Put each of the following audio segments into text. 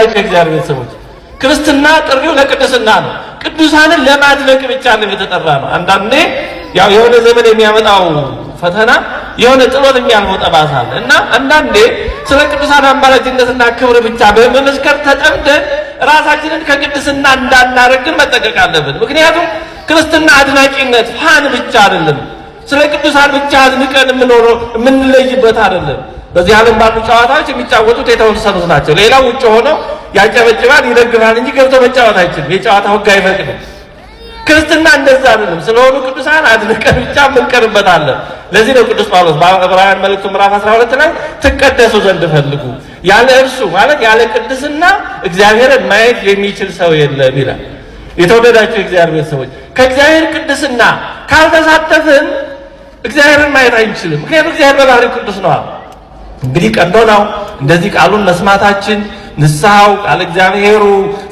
የተወደዳችሁ የእግዚአብሔር ቤተሰቦች ክርስትና ጥሪው ለቅድስና ነው። ቅዱሳንን ለማድነቅ ብቻ ነው የተጠራ ነው። አንዳንዴ ያው የሆነ ዘመን የሚያመጣው ፈተና የሆነ ጥሎት የሚያልፈው ጠባሳ አለ እና አንዳንዴ ስለ ቅዱሳን አማላጅነትና ክብር ብቻ በመመስከር ተጠምደን ራሳችንን ከቅድስና እንዳናረግን መጠንቀቅ አለብን። ምክንያቱም ክርስትና አድናቂነት ፋን ብቻ አይደለም። ስለ ቅዱሳን ብቻ አድንቀን የምንለይበት አይደለም። በዚህ ዓለም ባሉ ጨዋታዎች የሚጫወቱት የተወሰኑት ናቸው። ሌላው ውጭ ሆነው ያጨበጭባል፣ ይደግፋል እንጂ ገብቶ መጫወት አይችልም። የጨዋታ ሕግ አይፈቅድም። ክርስትና እንደዛ አይደለም። ስለሆኑ ቅዱሳን አድንቀን ብቻ የምንቀርበታለን። ለዚህ ነው ቅዱስ ጳውሎስ በዕብራውያን መልእክቱ ምዕራፍ 12 ላይ ትቀደሱ ዘንድ ፈልጉ፣ ያለ እርሱ ማለት ያለ ቅድስና እግዚአብሔርን ማየት የሚችል ሰው የለም ይላል። የተወደዳችሁ የእግዚአብሔር ቤተሰቦች ከእግዚአብሔር ቅድስና ካልተሳተፍን እግዚአብሔርን ማየት አይችልም። ምክንያቱም እግዚአብሔር በባህሪው ቅዱስ ነው። እንግዲህ ቀኖናው እንደዚህ ቃሉን መስማታችን፣ ንስሐው፣ ቃል እግዚአብሔሩ፣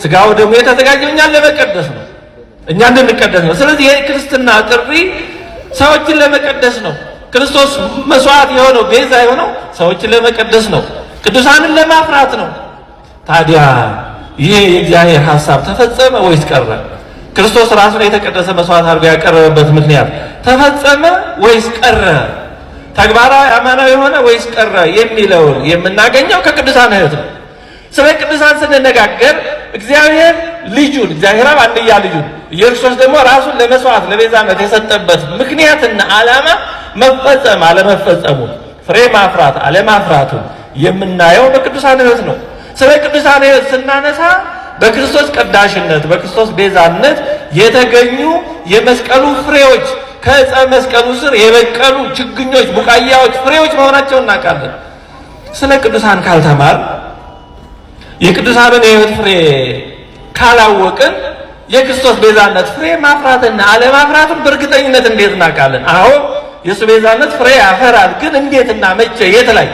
ስጋው ደግሞ የተዘጋጀው እኛን ለመቀደስ ነው፣ እኛ እንድንቀደስ ነው። ስለዚህ የክርስትና ጥሪ ሰዎችን ለመቀደስ ነው። ክርስቶስ መስዋዕት የሆነው ቤዛ የሆነው ሰዎችን ለመቀደስ ነው፣ ቅዱሳንን ለማፍራት ነው። ታዲያ ይሄ የእግዚአብሔር ሐሳብ ተፈጸመ ወይስ ቀረ? ክርስቶስ ራሱን የተቀደሰ መስዋዕት አድርጎ ያቀረበበት ምክንያት ተፈጸመ ወይስ ቀረ? ተግባራዊ አማናዊ የሆነ ወይስ ቀረ የሚለውን የምናገኘው ከቅዱሳን ሕይወት ነው። ስለ ቅዱሳን ስንነጋገር እግዚአብሔር ልጁን እግዚአብሔር አብ አንድያ ልጁን ኢየሱስ ደግሞ ራሱን ለመስዋዕት ለቤዛነት የሰጠበት ምክንያትና ዓላማ መፈጸም አለመፈጸሙ፣ ፍሬ ማፍራት አለማፍራቱ የምናየው በቅዱሳን ሕይወት ነው። ስለ ቅዱሳን ሕይወት ስናነሳ በክርስቶስ ቀዳሽነት በክርስቶስ ቤዛነት የተገኙ የመስቀሉ ፍሬዎች ከዕፀ መስቀሉ ስር የበቀሉ ችግኞች፣ ቡቃያዎች፣ ፍሬዎች መሆናቸውን እናውቃለን። ስለ ቅዱሳን ካልተማር የቅዱሳንን የሕይወት ፍሬ ካላወቅን የክርስቶስ ቤዛነት ፍሬ ማፍራትና አለማፍራቱን በእርግጠኝነት እንዴት እናውቃለን? አዎ የእሱ ቤዛነት ፍሬ ያፈራል። ግን እንዴትና መቼ የት ላይ?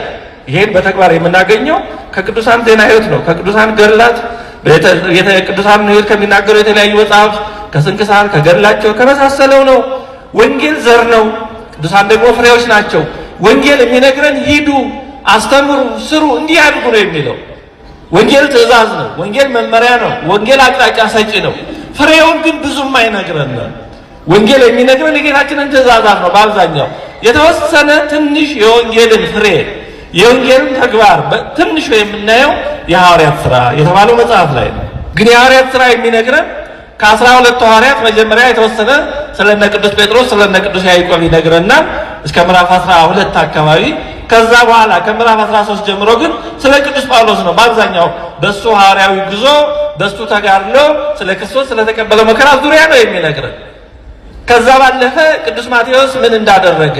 ይሄን በተግባር የምናገኘው ከቅዱሳን ዜና ሕይወት ነው። ከቅዱሳን ገድላት ቅዱሳን ሕይወት ከሚናገሩ የተለያዩ መጽሐፍ ከስንክሳር ከገድላቸው ከመሳሰለው ነው። ወንጌል ዘር ነው፣ ቅዱሳን ደግሞ ፍሬዎች ናቸው። ወንጌል የሚነግረን ሂዱ፣ አስተምሩ፣ ስሩ፣ እንዲህ አድርጉ ነው የሚለው። ወንጌል ትእዛዝ ነው። ወንጌል መመሪያ ነው። ወንጌል አቅጣጫ ሰጪ ነው። ፍሬውን ግን ብዙም አይነግረን። ወንጌል የሚነግረን የጌታችንን ትእዛዛት ነው። በአብዛኛው የተወሰነ ትንሽ የወንጌልን ፍሬ የወንጌልን ተግባር ትንሹ የምናየው የሐዋርያት ሥራ የተባለው መጽሐፍ ላይ ነው። ግን የሐዋርያት ሥራ የሚነግረን ከ12 ሐዋርያት መጀመሪያ የተወሰነ ስለነ ቅዱስ ጴጥሮስ ስለነ ቅዱስ ያዕቆብ ይነግረናል እስከ ምዕራፍ 12 አካባቢ። ከዛ በኋላ ከምዕራፍ 13 ጀምሮ ግን ስለ ቅዱስ ጳውሎስ ነው በአብዛኛው በሱ ሐዋርያዊ ጉዞ በሱ ተጋድሎ ስለ ክርስቶስ ስለተቀበለው መከራ ዙሪያ ነው የሚነግረን። ከዛ ባለፈ ቅዱስ ማቴዎስ ምን እንዳደረገ፣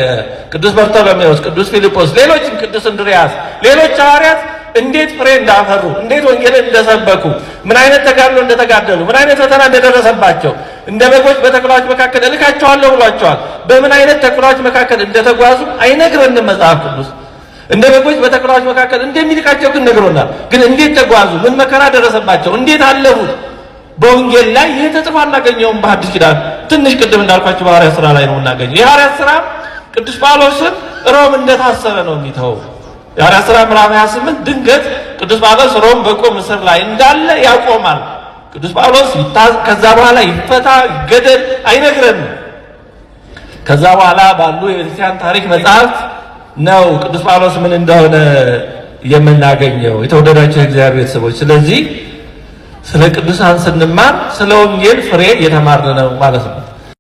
ቅዱስ በርቶሎሜዎስ፣ ቅዱስ ፊልጶስ፣ ሌሎችም ቅዱስ እንድርያስ፣ ሌሎች ሐዋርያት እንዴት ፍሬ እንዳፈሩ፣ እንዴት ወንጌልን እንደሰበኩ፣ ምን አይነት ተጋድሎ እንደተጋደሉ፣ ምን አይነት ፈተና እንደደረሰባቸው፣ እንደ በጎች በተኩላዎች መካከል እልካቸዋለሁ ብሏቸዋል። በምን አይነት ተኩላዎች መካከል እንደተጓዙ አይነግረንም መጽሐፍ ቅዱስ። እንደ በጎች በተኩላዎች መካከል እንደሚልካቸው ግን ነግሮናል። ግን እንዴት ተጓዙ፣ ምን መከራ ደረሰባቸው፣ እንዴት አለፉት በወንጌል ላይ ይህ ተጽፎ አናገኘውም። በሐዲስ ኪዳን ትንሽ ቅድም እንዳልኳችሁ በሐዋርያት ሥራ ላይ ነው የምናገኘው። የሐዋርያት ሥራ ቅዱስ ጳውሎስን ሮም እንደታሰረ ነው የሚተው። የሐዋርያት ሥራ ምዕራፍ 28 ድንገት ቅዱስ ጳውሎስ ሮም በቁም እስር ላይ እንዳለ ያቆማል። ቅዱስ ጳውሎስ ከዛ በኋላ ይፈታ ይገደል አይነግረንም። ከዛ በኋላ ባሉ የቤተክርስቲያን ታሪክ መጽሐፍት ነው ቅዱስ ጳውሎስ ምን እንደሆነ የምናገኘው። የተወደዳችሁ የእግዚአብሔር ቤተሰቦች፣ ስለዚህ ስለ ቅዱሳን ስንማር ስለ ወንጌል ፍሬ እየተማርን ነው ማለት ነው።